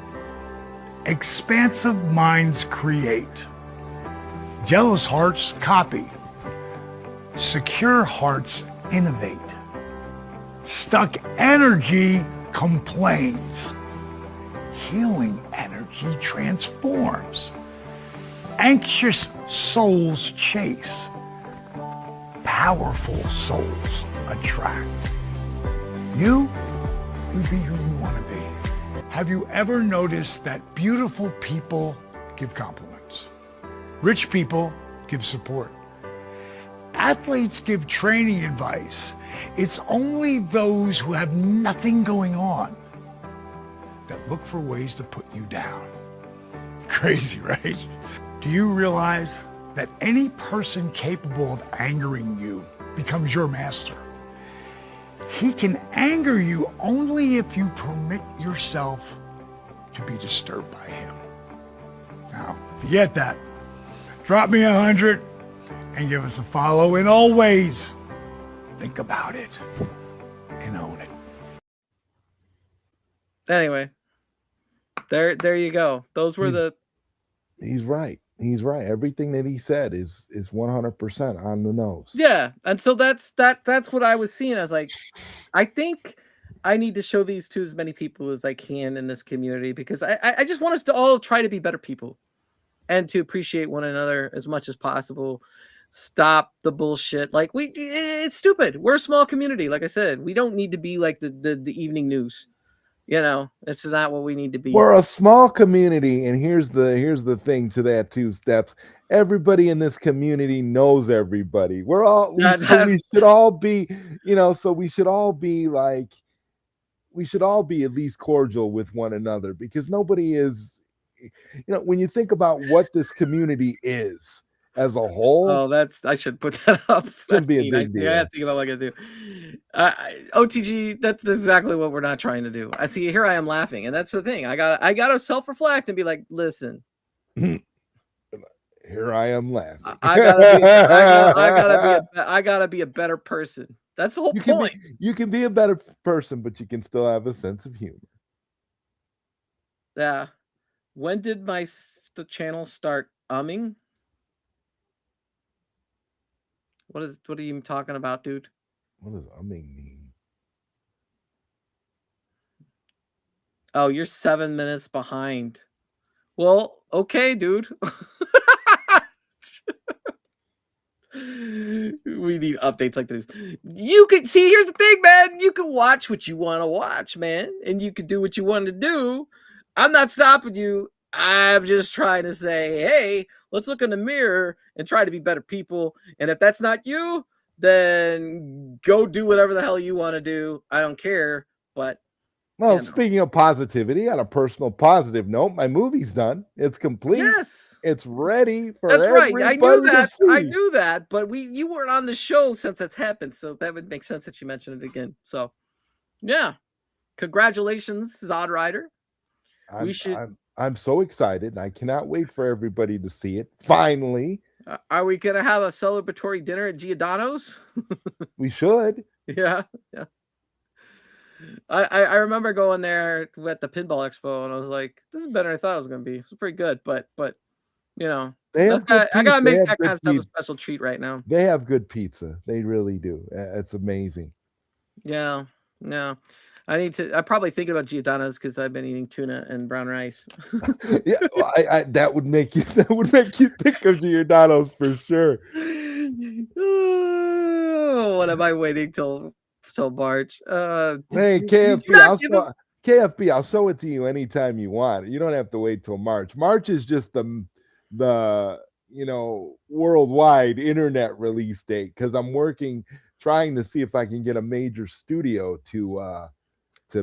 Expansive minds create. Jealous hearts copy. Secure hearts innovate. Stuck energy complains. Healing energy transforms. Anxious souls chase. Powerful souls attract. You be who you want to be. Have you ever noticed that beautiful people give compliments? Rich people give support. Athletes give training advice. It's only those who have nothing going on that look for ways to put you down. Crazy, right? Do you realize that any person capable of angering you becomes your master? He can anger you only if you permit yourself to be disturbed by him. Now, if you get that, drop me 100 and give us a follow. And always think about it and own it. Anyway, there you go. Those were He's right. He's right. Everything that he said is 100% on the nose. yeah. And so that's what I was seeing. I was like, I think I need to show these to as many people as I can in this community, because I just want us to all try to be better people and to appreciate one another as much as possible. Stop the bullshit. Like, it's stupid. We're a small community. Like I said, we don't need to be like the evening news. You know, this is not what we need to be. We're a small community, and here's the thing to that too, Steps. Everybody in this community knows everybody. We should all be, so we should all be at least cordial with one another, because nobody is, when you think about what this community is as a whole. Oh, I should put that up. Shouldn't be a big deal. I have to think about what I gotta do. OTG, that's exactly what we're not trying to do. I see, here I am laughing, and that's the thing. I gotta self-reflect and be like, listen. Here I am laughing. I gotta be a better person. That's the whole point. You can be a better person, but you can still have a sense of humor. Yeah. When did my channel start umming? What are you even talking about, dude? What does umming mean? Oh, you're 7 minutes behind. Well, okay, dude. We need updates like this. You can see, here's the thing, man. You can watch what you want to watch, man. And you can do what you want to do. I'm not stopping you. I'm just trying to say, hey, let's look in the mirror and try to be better people. And if that's not you, then go do whatever the hell you want to do. I don't care. But well, speaking of positivity, on a personal positive note, my movie's done. It's complete. Yes, it's ready for. That's right. I knew that. I knew that. But you weren't on the show since that's happened, so that would make sense that you mentioned it again. So, yeah, congratulations, Zodwriter. I'm so excited. I cannot wait for everybody to see it. Finally. Are we going to have a celebratory dinner at Giordano's? We should. Yeah. I remember going there at the Pinball Expo, and I was like, this is better than I thought it was going to be. It's pretty good, but I got to make that kind of stuff a special treat right now. They have good pizza. They really do. It's amazing. Yeah. I'm probably thinking about Giordano's because I've been eating tuna and brown rice. Yeah, that would make you think of Giordano's for sure. Oh, what am I waiting till March? Hey, KFB, I'll show it to you anytime you want. You don't have to wait till March. March is just the worldwide internet release date, because I'm trying to see if I can get a major studio to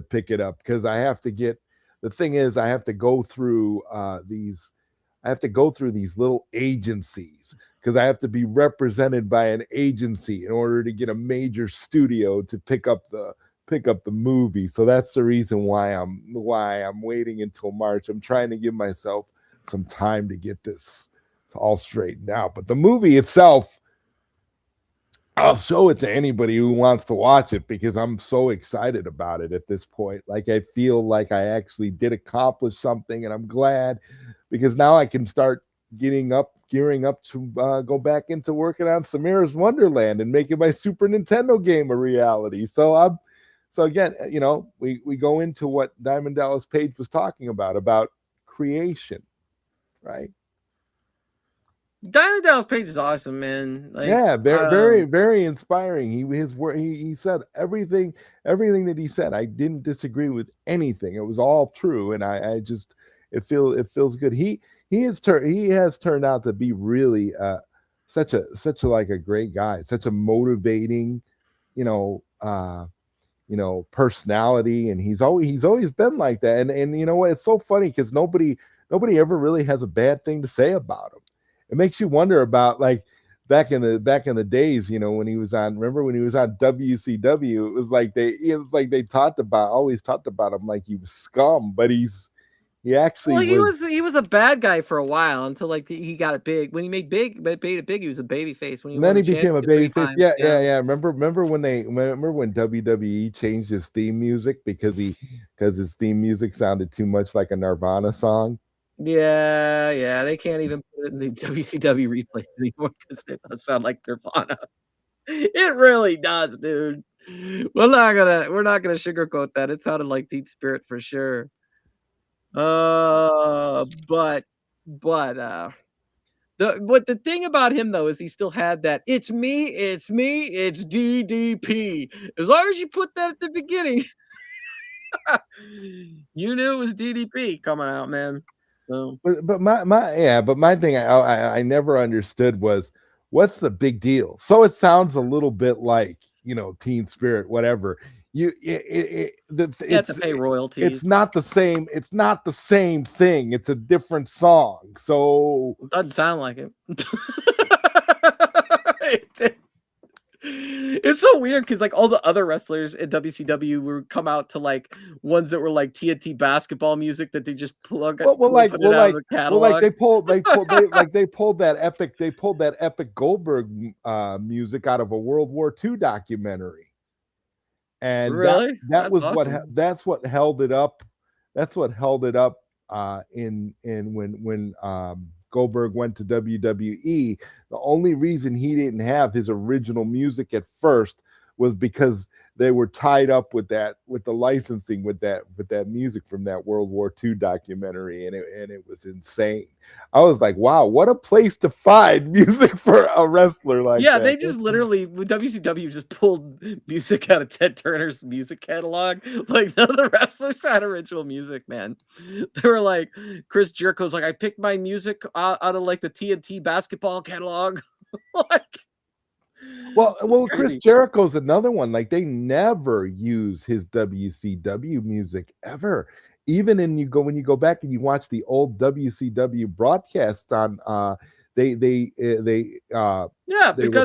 pick it up, because I have to go through these little agencies, because I have to be represented by an agency in order to get a major studio to pick up the movie. So that's the reason why I'm waiting until March. I'm trying to give myself some time to get this all straightened out. But the movie itself, I'll show it to anybody who wants to watch it because I'm so excited about it at this point. Like I feel like I actually did accomplish something, and I'm glad because now I can start gearing up to go back into working on Samira's Wonderland and making my Super Nintendo game a reality. So again, we go into what Diamond Dallas Page was talking about creation, right? Diamond Dallas Page is awesome, man. Like, Yeah, very, very, very inspiring. His work. He said everything that he said. I didn't disagree with anything. It was all true, and I just it feels good. He has turned out to be really such a like a great guy, such a motivating, you know, personality, and he's always been like that. And you know what? It's so funny because nobody ever really has a bad thing to say about him. It makes you wonder about like back in the days, when he was on. Remember when he was on WCW? It was like they always talked about him like he was scum, but he actually well, was. he was a bad guy for a while until like he got it big. When he made it big, he was a baby face. When he And won then the he became a championship 3 baby face. times, Yeah, yeah, yeah. Remember when WWE changed his theme music because his theme music sounded too much like a Nirvana song. Yeah, they can't even put it in the WCW replays anymore because they sound like Nirvana. It really does, dude. We're not gonna sugarcoat that. It sounded like Teen Spirit for sure. But the thing about him though is he still had that it's me, it's DDP. As long as you put that at the beginning, you knew it was DDP coming out, man. So But my thing I never understood was what's the big deal. So it sounds a little bit like Teen Spirit, whatever. You have to pay royalties. It's not the same. It's not the same thing. It's a different song. So it doesn't sound like it. It's so weird because like all the other wrestlers in WCW would come out to like ones that were like TNT basketball music that they just put it out of the catalog. They pulled that epic Goldberg music out of a World War II documentary, and really that's awesome. That's what held it up. That's what held it up in when Goldberg went to WWE. The only reason he didn't have his original music at first was because they were tied up with the licensing with that music from that World War II documentary, and it was insane. I was like, wow, what a place to find music for a wrestler like that. They just literally WCW just pulled music out of Ted Turner's music catalog. Like none of the wrestlers had original music, man. They were like Chris Jericho's like, I picked my music out of like the TNT basketball catalog. Like, well, Chris Jericho's another one. Like they never use his WCW music ever. Even when you go back and you watch the old WCW broadcasts on they because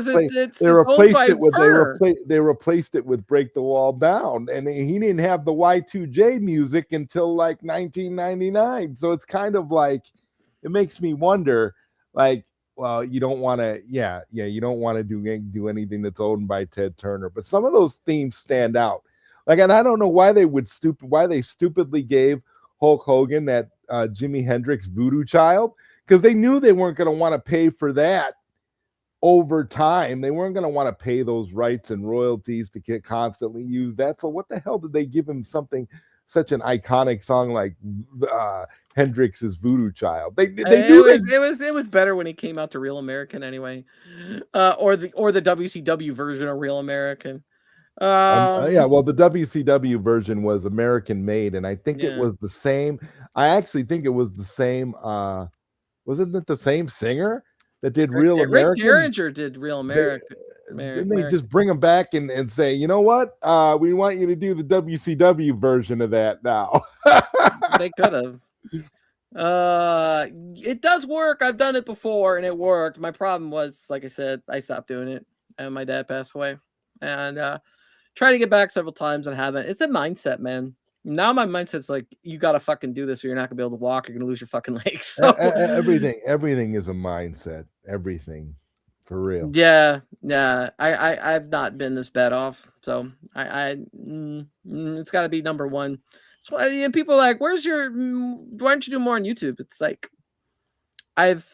they replaced it with Break the Wall Down, and he didn't have the Y2J music until like 1999. So it's kind of like it makes me wonder, like, well, you don't want to, you don't want to do anything that's owned by Ted Turner, but some of those themes stand out. Like, and I don't know why they stupidly gave Hulk Hogan that Jimi Hendrix Voodoo Child, because they knew they weren't going to want to pay for that over time. They weren't going to want to pay those rights and royalties to get constantly use that. So what the hell did they give him such an iconic song like Hendrix's Voodoo Child? It was better when he came out to Real American anyway, or the WCW version of Real American. Well, the WCW version was American made, and I think it was the same. I actually think it was the same. Wasn't it the same singer that did Real American? Rick Derringer did Real American. Didn't they just bring him back and say, you know what? We want you to do the WCW version of that now. They could have. It does work. I've done it before and it worked. My problem was, like I said, I stopped doing it and my dad passed away. And tried to get back several times and haven't. It's a mindset, man. Now my mindset's like, you gotta fucking do this or you're not gonna be able to walk. You're gonna lose your fucking legs. So Everything is a mindset. Everything. for real. Yeah, yeah. I've not been this bad off, so it's got to be number one. That's why and people are like, "Where's your? Why don't you do more on YouTube?" It's like I've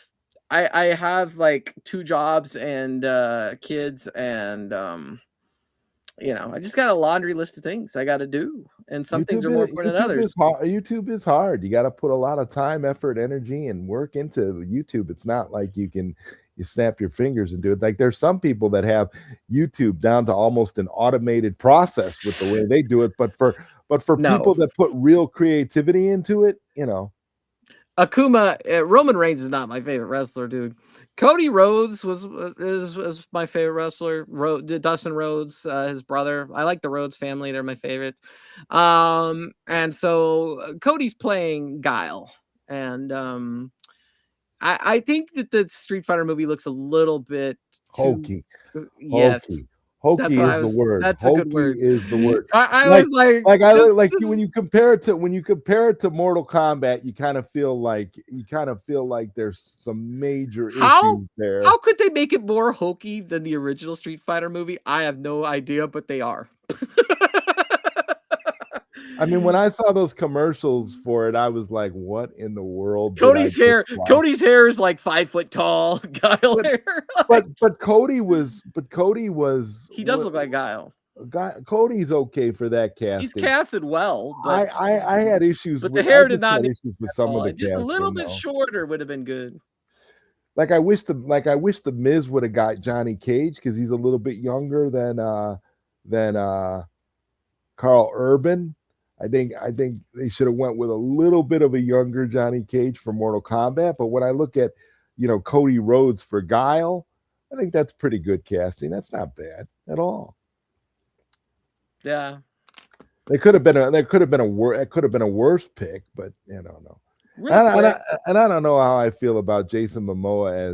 I have like 2 jobs and kids and I just got a laundry list of things I got to do, and some things are more important than others. YouTube is hard. You got to put a lot of time, effort, energy, and work into YouTube. It's not like you snap your fingers and do it. Like there's some people that have YouTube down to almost an automated process with the way they do it. But for people that put real creativity into it, Akuma, Roman Reigns is not my favorite wrestler, dude. Cody Rhodes was my favorite wrestler. Dustin Rhodes, his brother. I like the Rhodes family; they're my favorite. And so Cody's playing Guile, and I think that the Street Fighter movie looks a little bit hokey. Yes. Hokey is the word. That's a good word. Is the word. I was like, when you compare it to Mortal Kombat, you kind of feel like there's some major issues there. How could they make it more hokey than the original Street Fighter movie? I have no idea, but they are. I mean, when I saw those commercials for it, I was like, "What in the world?" Cody's hair is like 5 foot tall. Guile hair. but Cody was. He does look like Guile. Cody's okay for that casting. He's casted well, but I had issues. But the hair did not issues with some of the just casting, a little bit shorter would have been good. I wish the Miz would have got Johnny Cage because he's a little bit younger than Carl Urban. I think they should have went with a little bit of a younger Johnny Cage for Mortal Kombat. But when I look at, Cody Rhodes for Guile, I think that's pretty good casting. That's not bad at all. Yeah, It could have been a worse pick, but I don't know. And I don't know how I feel about Jason Momoa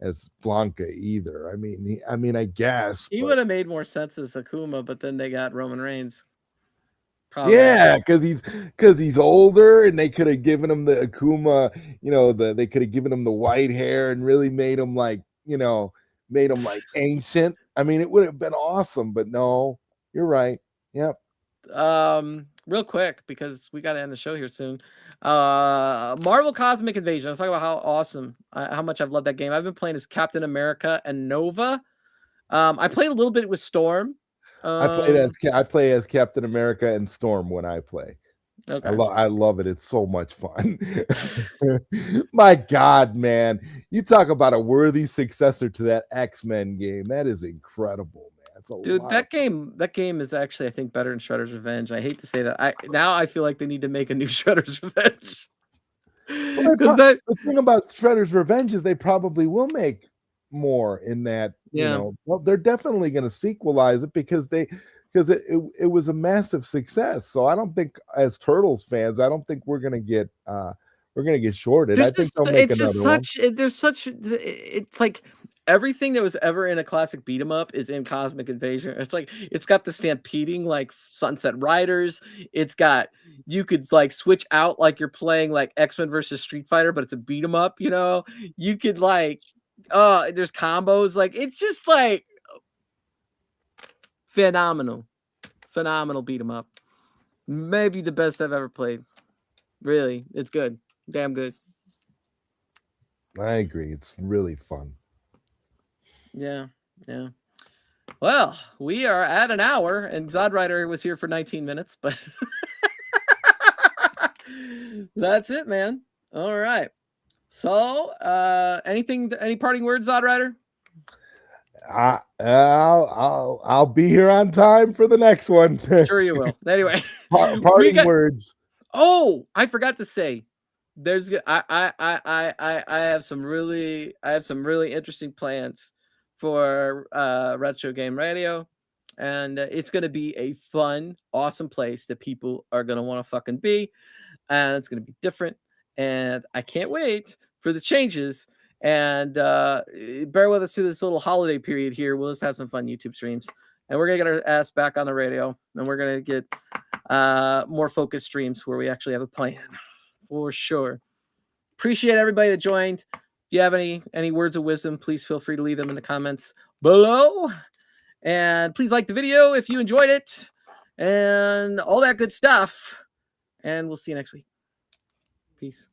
as Blanca either. I mean, I guess he would have made more sense as Akuma, but then they got Roman Reigns. Probably. Yeah, because he's older, and they could have given him the Akuma, they could have given him the white hair and really made him like ancient. I mean, it would have been awesome, but no, you're right. Yep. Real quick, because we got to end the show here soon. Marvel Cosmic Invasion. Let's talk about how awesome, how much I've loved that game. I've been playing as Captain America and Nova. I played a little bit with Storm. I play as Captain America and Storm when I play. Okay. I love it. It's so much fun. My God, man. You talk about a worthy successor to that X-Men game. That is incredible, man. Dude, that game is actually, I think, better than Shredder's Revenge. I hate to say that. I feel like they need to make a new Shredder's Revenge. The thing about Shredder's Revenge is they probably will make more in that. Well, they're definitely going to sequelize it because it was a massive success. So I don't think, as Turtles fans, we're going to get shorted. I think they'll make another one. It's like everything that was ever in a classic beat 'em up is in Cosmic Invasion. It's like it's got the stampeding like Sunset Riders. It's got, you could like switch out like you're playing like X-Men versus Street Fighter, but it's a beat 'em up. You could like. There's combos, like it's just like phenomenal beat 'em up. Maybe the best I've ever played. Really, it's good, damn good. I agree. It's really fun. Yeah. Well, we are at an hour, and Zodwriter was here for 19 minutes, but that's it, man. All right. So, any parting words, Zodwriter? I'll be here on time for the next one. Sure you will. Anyway, parting words. Oh, I forgot to say, I have some really interesting plans for Retro Game Radio, and it's gonna be a fun, awesome place that people are gonna want to fucking be, and it's gonna be different. And I can't wait for the changes. And bear with us through this little holiday period here. We'll just have some fun YouTube streams. And we're going to get our ass back on the radio. And we're going to get more focused streams where we actually have a plan. For sure. Appreciate everybody that joined. you have any words of wisdom, please feel free to leave them in the comments below. And please like the video if you enjoyed it and all that good stuff. And we'll see you next week. Peace.